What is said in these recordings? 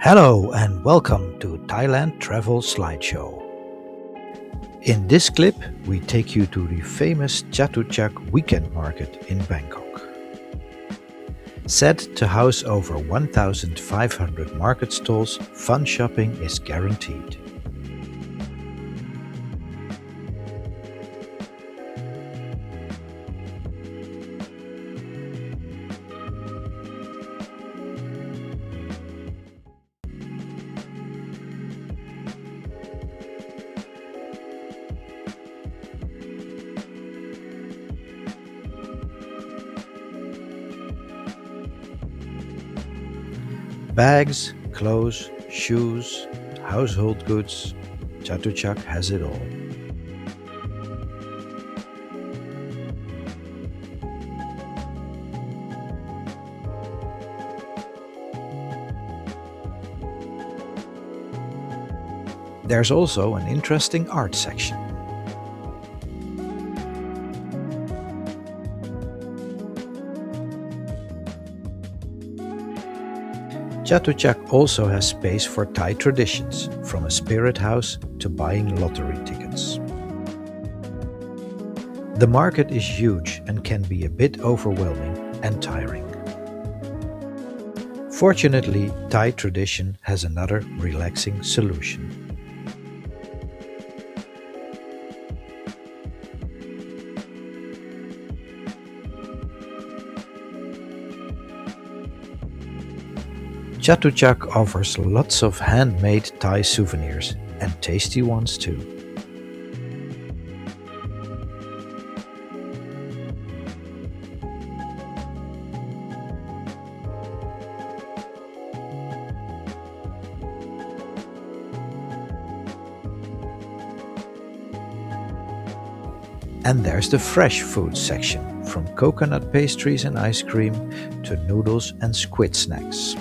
Hello and welcome to Thailand Travel Slideshow. In this clip, we take you to the famous Chatuchak Weekend Market in Bangkok. Said to house over 1,500 market stalls, fun shopping is guaranteed. Bags, clothes, shoes, household goods, Chatuchak has it all. There's also an interesting art section. Chatuchak also has space for Thai traditions, from a spirit house to buying lottery tickets. The market is huge and can be a bit overwhelming and tiring. Fortunately, Thai tradition has another relaxing solution. Chatuchak offers lots of handmade Thai souvenirs and tasty ones too. And there's the fresh food section, from coconut pastries and ice cream to noodles and squid snacks.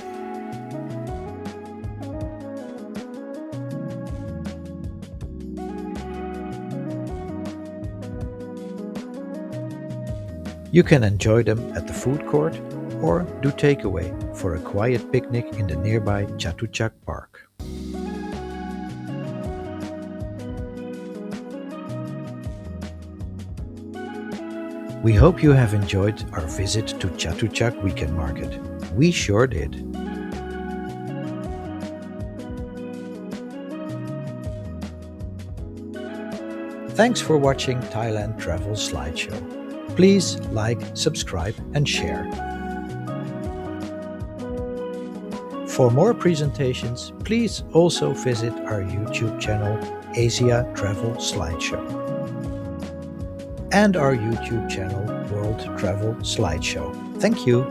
You can enjoy them at the food court or do takeaway for a quiet picnic in the nearby Chatuchak Park. We hope you have enjoyed our visit to Chatuchak Weekend Market. We sure did. Thanks for watching Thailand Travel Slideshow. Please like, subscribe and share. For more presentations, please also visit our YouTube channel Asia Travel Slideshow and our YouTube channel World Travel Slideshow. Thank you.